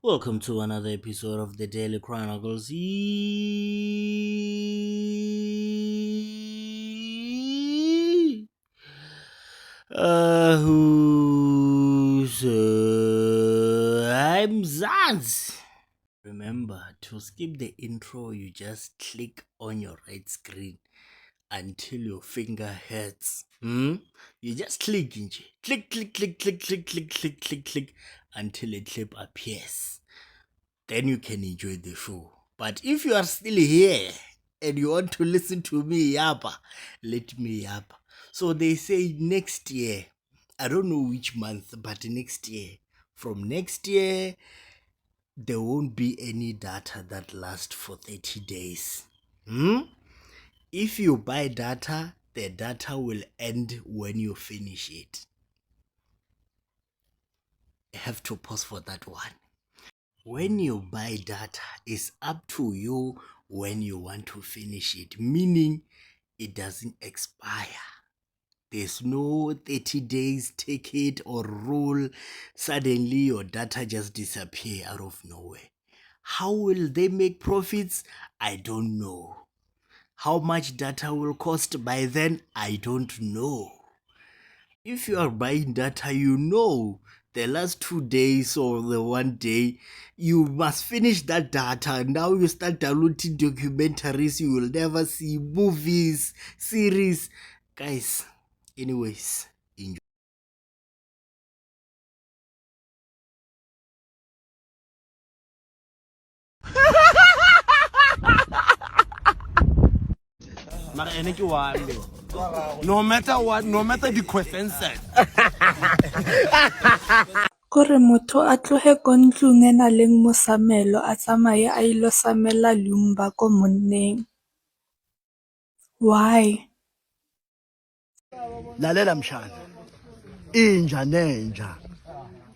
Welcome to another episode of the Daily Chronicles. I'm Zaz. Remember to skip the intro, you just click on your right screen until your finger hurts. You just click, click, click, click, click, click, click, click, click, click until a clip appears. Then you can enjoy the show. But if you are still here and you want to listen to me yappa, let me yappa. So they say next year, I don't know which month, but next year, from next year, there won't be any data that lasts for 30 days. If you buy data, the data will end when you finish it. I have to pause for that one. When you buy data, it's up to you when you want to finish it, meaning it doesn't expire. There's no 30 days, take it or rule. Suddenly your data just disappear out of nowhere. How will they make profits? I don't know. How much data will cost by then? I don't know. If you are buying data, you know the last 2 days or the 1 day, you must finish that data. Now you start downloading documentaries, you will never see movies, series. Guys, anyways, enjoy. No matter what, no matter the question said. Kore motho a tlohe ko ntlong e nang le mosamelo a tsamaye a ilo samela lumba ko monneng. Why? Lalela mshana, inja nenja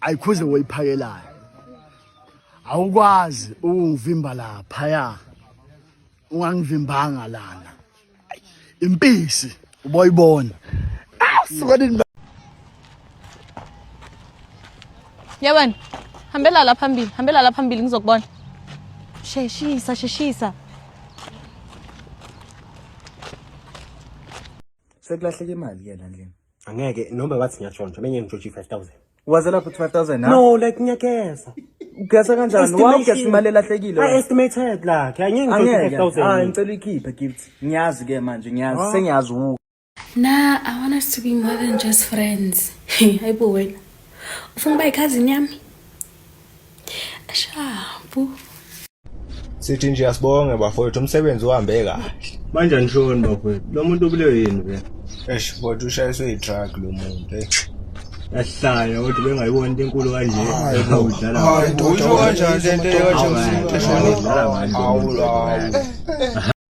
ayikhuze woyiphakelayo. Awukwazi ukungivimba laphaya. Ungangivimbanga lana. Impisi uboyibona. Suka Yabani, hambela la phambili ngizokubona. Sheshisa. Sekulahleke imali ke la ndlini. Angeke noma bathi ngiyatshontsha benye ngijotshi 5000. Waze lapho 5000 na? No, like ngiyagesa. Ugesa kanjani? Wawugesa imali elahlekile. I estimated like angeke ngijotshi 5000. Ngicela ikhiphe gift. Ngiyazi ke manje, ngiyazi sengiyazi u. Nah, I want us to be more than just friends. Hayibo wena. Ufuna ukuba ikhazini yami? Shabu. Sithi nje asibonge bafowethu umsebenzi uhambe kahle. Manje anishoni bafowethu. Lo muntu ubulewe yini ke? Kodwa ushayiswe i-truck lo muntu Yahlaya kodwa bengayibona into enkulu kanje. Udlala. Hayi usho kanjani lento ekanje eshonile.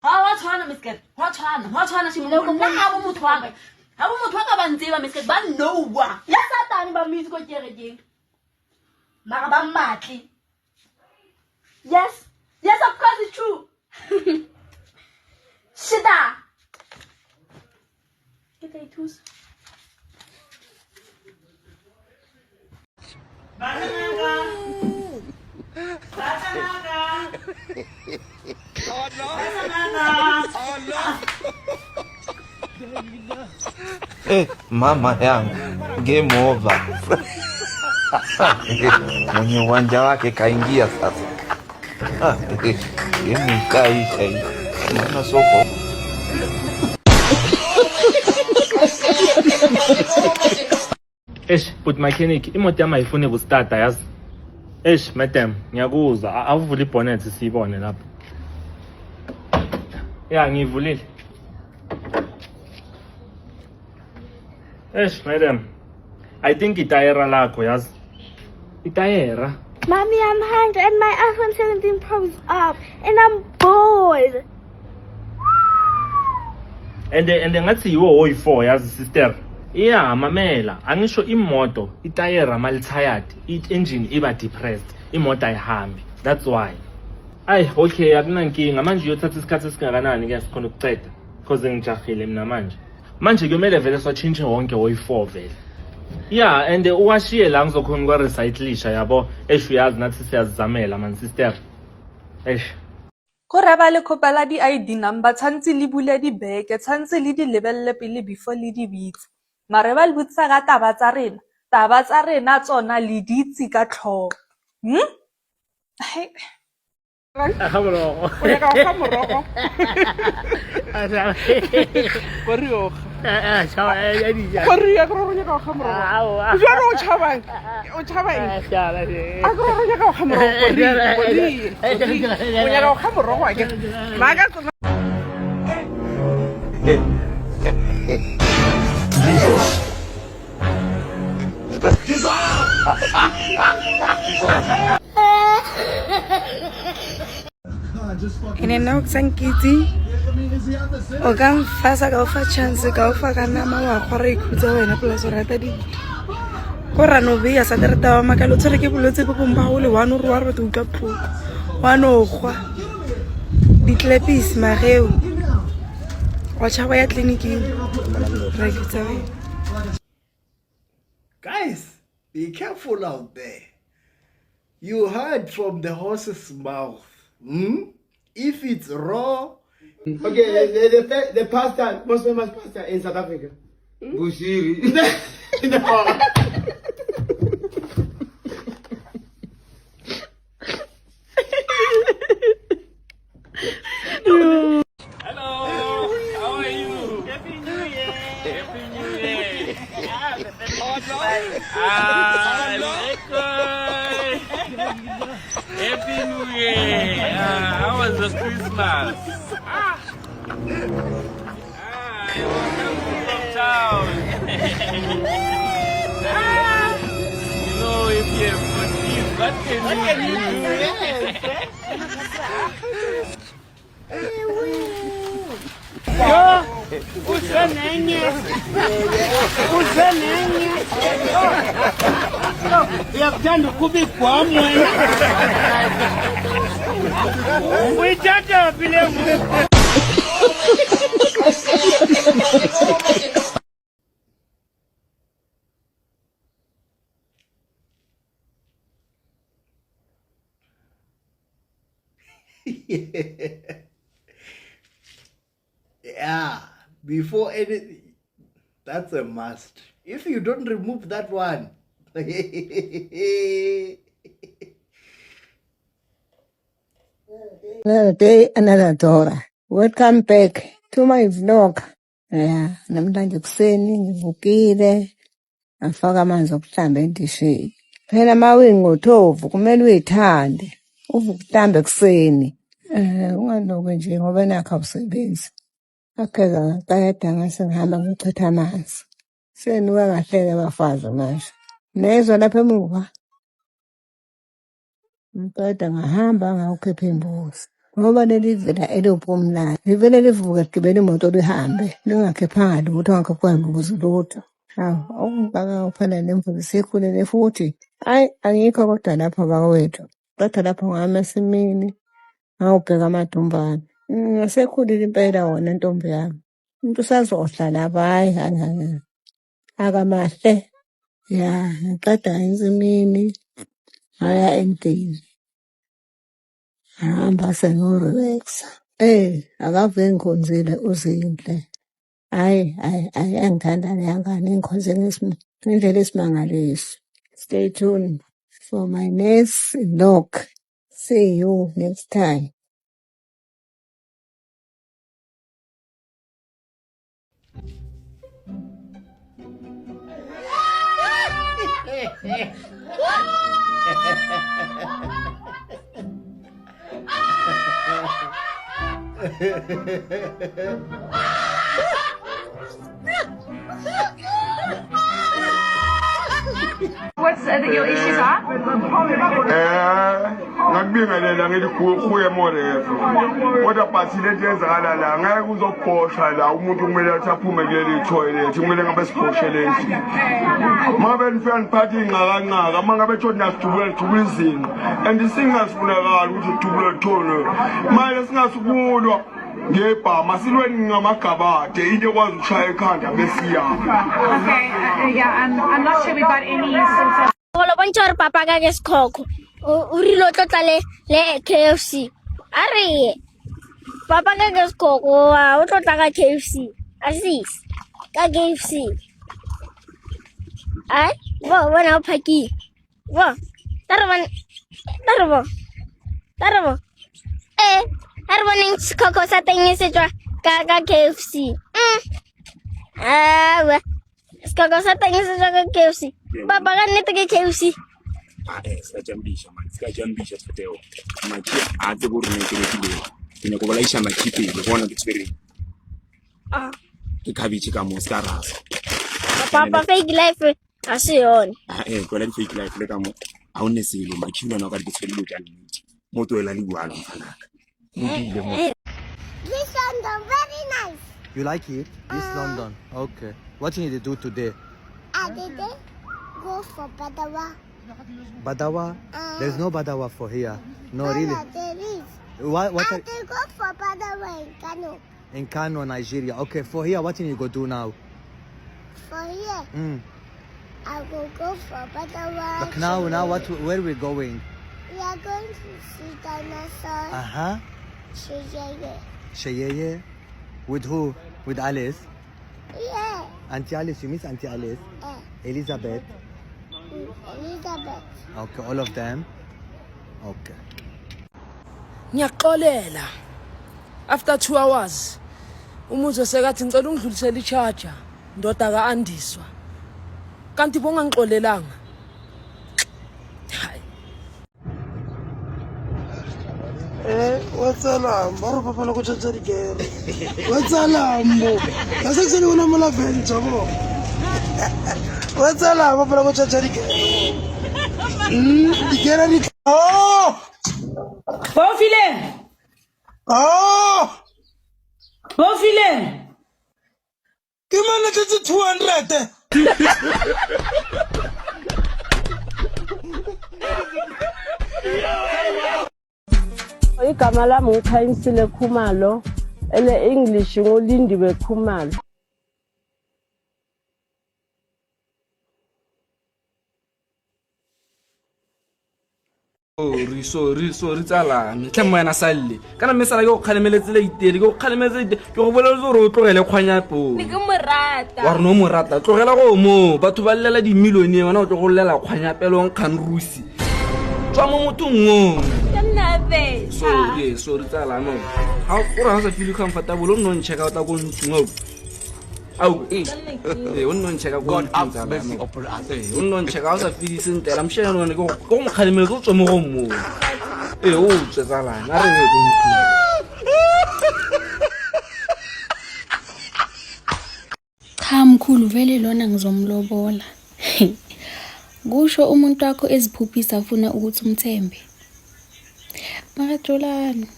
Wathwana miskete. Wathwana shimile ngabo umuntu wami. Abo umuntu wakabanziwa miskete banowa. Yasatani bamisi kotyerejeng. Mara bamatli. Yes, of course it's true. Shida. Get a tooth. Mama yangu, game over. Mwenye uwanja wake kaingia sasa. Game ikaisha hii. Maana soko. But mechanic, imoto yami ayifuni ukustarta yazi. Madam, ngiyakuzwa. Awuvula ibonnet siyibone lapha. Ya, ngivulile. Madam. I think itayera lakho yazi. Itayera. Mommy, I'm hungry and my iPhone 17 Pro is up and I'm bored. And ngathi yiwo oyi4 yazi sister. Yeah, mamela, angisho imoto itayera malitired, engine iba depressed, imoto ayihambi. That's why. Okay, akunankinga manje uyothatha isikhathi esingakanani ke sikhona ukuceda because ngijahile mina manje. Manje kumele vele swachintshe wonke oyi4 vele. Yeah, and uwashiye la ngizokhona ukwa recyclisha yabo eshuyazi nathi siyazizamela man sister. Go reba le khopela di-ID number tshwantse le bule dibeke tshwantse le di lebelele pele before le di bitse mare ba le botsisa ka taba tsa rena tsona le di itse ka tlhogo Ine na utsangkiti o ka mfasa ka ufa chance ka ufa ka nama wa khora ikhutsa wena plus o rata di ko rano be ya sa direta wa makalo tsere ke bolotse bo bomba o le wana ro wa re to utlwa phoko wana o gwa ditlepis mageo wa tshaba ya clinic-ing re khutsa wena. Guys, be careful out there. You heard from the horse's mouth. If it's raw. Okay, the pastor, most famous pastor in South Africa. Bushiri. Hello, how are you? Happy New Year. Happy New Year. Happy New Year. How was the Christmas? Town. You know, if you have good news, what can you do? Yakuthanda ukuba igwamu wena. Uyithatha phi le ngoku? Yeah, before anything, that's a must. If you don't remove that one, Another day, another Dora. Welcome back to my vlog. Yeah, namhlanje kuseni ngivukile ngafaka amanzi okuhlamba endishini. Phela mawuyingothovu kumele uyithande. Uvuke uhlambe ekuseni. Ungaloku nje ngoba nakho awusebenzi. Akheka ngaqeda ngase ngihamba ngichitha amanzi. Senuka kahle-ke bafazi manje. Nezwa lapha emuva. Ngaqeda ngahamba ngawukhipha imbuzi. Ngoba leli vela eliphumla. Livele livuke ligibele imoto lihambe. Lingakhiphanga lutho ngakho imbuzi lutho. Hawu, okungaka kuphela nembuzi sikhulele futhi. Hayi, angikho kodwa lapha bakwethu. Kodwa lapha ngamasimini. Ngawubheka amadumbane. Ngasekhulile impela wona ntombi yami. Umuntu usazohla lapha hayi. Akamahle. Ya, ngaqeda ensimini. Ngaya endini. Hamba sengo-relax. Akave ngikhonzile uzinhle. Hayi, angithanda leyangane ngikhonze ngendlela esimangaliso. Stay tuned for my next vlog. See you next time. What's your issues are? Ngakubingelela ngithi kuye morefu kodwa bhathile lenzakala la ngeke uzophosha la umuntu kumele athi aphume kuleli toilet kumele ngabe siphoshele nje mabe nifika niphathe ingqakanqaka mangabe ethi nasijubula izinqa and singasifuna ukuthi ujubule thone manje singasubulwa ngebha masilweni ngamagabade into ekwazi ukushaya ekhanda besiyapha. Okay, yeah, I'm not sure we got any sort of. Lo bontsha gore papa ka ke sekhoko o rile o tlotla le KFC a re papa ka ke sekhoko o tlotla ka KFC a sis ka KFC ai bona o phaki tarbo a re boneng sekhoko sa teng se tswa ka KFC sekhoko sa teng se tswa ka KFC papa ka nnete ke KFC Sikajambisha tfateo machi a tse go rene ke ne go balaisha machi pele bona ke tshwere ke khabitse ka mo ska rasa papa fake life a se yone go la fake life le ka mo a one selo machi lona ka ke tshwere lo tla nnete mo toela le bualo mfanaka This London very nice. You like it? This London. Okay. What did you do today? I did go for Badawa. Badawa? There's no Badawa for here. No, really. There is. What I did go for Badawa in Kano. In Kano, Nigeria. Okay, for here, what did you go do now? For here, I will go for Badawa. Like now, where are we going? We are going to see dinosaurs. Uh-huh. Sheyeye. With who? With Alice? Yeah. Auntie Alice, you miss Auntie Alice? Elizabeth? Elizabeth. Okay, all of them? Okay. Ngiyaxolela. After 2 hours, umuzo sekathi ngicela ungidlulisele i-charger. Ndoda ka Andiswa. Kanti bongangixolelanga. What's alarm? Baro papa lo go tshotsa dikere. What's alarm mo? Ka se se le una mola ventja mo. What's alarm papa lo go tshotsa dikere. Dikere di Bofile. Bofile. Ke mana tse 200. Igama lami uKhanyisile Khumalo, ele English ngoLindiwe Khumalo. Sorry tsala me tle mo yana salle kana me sala ke go khalemeletse le itele ke go khalemeletse ke go bolela gore o tlogele khwanya po Ke mo rata. wa rena mo rata tlogela go mo batho ba llela di milione bana o tlo go llela khwanya pelong khanrusi tswa mo motong ngo sorry tsala no ha o ra sa feel comfortable o no ncheka o tla go ntsungo au o no ncheka go ntsunga o no ncheka o sa feel sentela mshela no go mo khalemele go tswa mo go mo o tsala na re go ntsunga Cha mkhulu vele lona ngizomlobola. Kusho umuntu wakho eziphuphisa afuna ukuthi umthembe. Makajolani.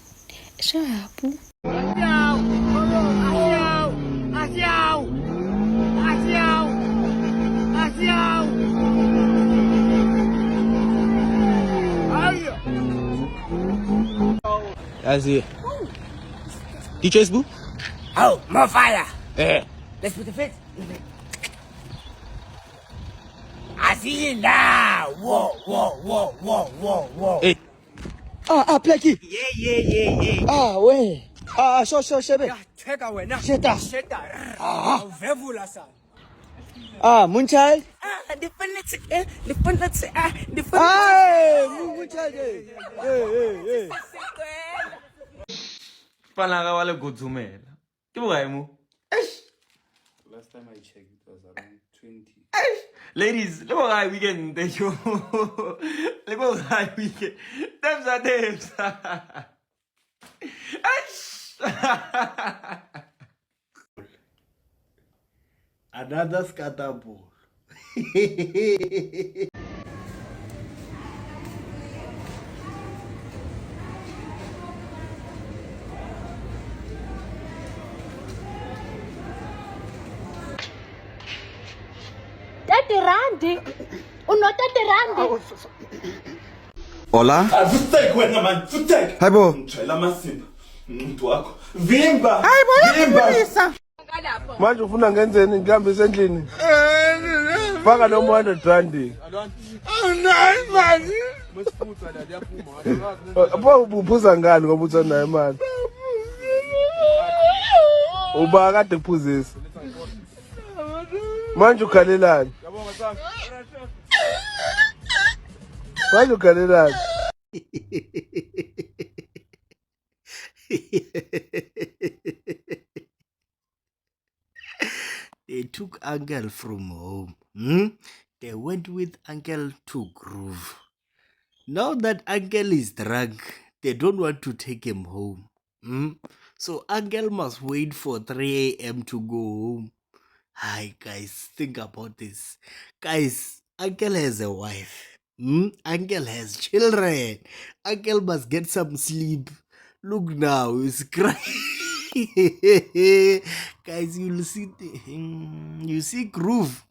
Shapu. That's DJ's boo? Oh, more fire. Yeah. Let's put the fence. I see you now. Whoa. Hey. Plaki. Yeah. Ouais. Shebe. Take away now. Sheta. Vevula sa. Munchai. The furniture. Munchai. Hey. Panaga wale godzumela ke bokae mo Last time I checked it was around 20. ladies le bokae weekend yo le bokae weekend them Another scatter ball. Randi. Uno 30 randi. Hola. Futek wena man, futek. Hayibo. Ngijela amasimba. Umuntu wakho. Vimba. Hayi Vimba. boyapulisa. Manje ufuna ngenzeni ngihambise endlini? Faka no 100 rand. Awunayo imali. Mesifutha la liyaphuma. Apho uphuza ngani ngoba uthanayo imali? Uba kade kuphuzisa. Manje ukhalelani? Manje ukhalelani? They took Uncle from home. They went with Uncle to Groove. Now that Uncle is drunk, they don't want to take him home. So Uncle must wait for 3 a.m. to go home. Hi guys, think about this. Guys, Uncle has a wife. Uncle has children. Uncle must get some sleep. Look now, he's crying. Guys, you see Groove.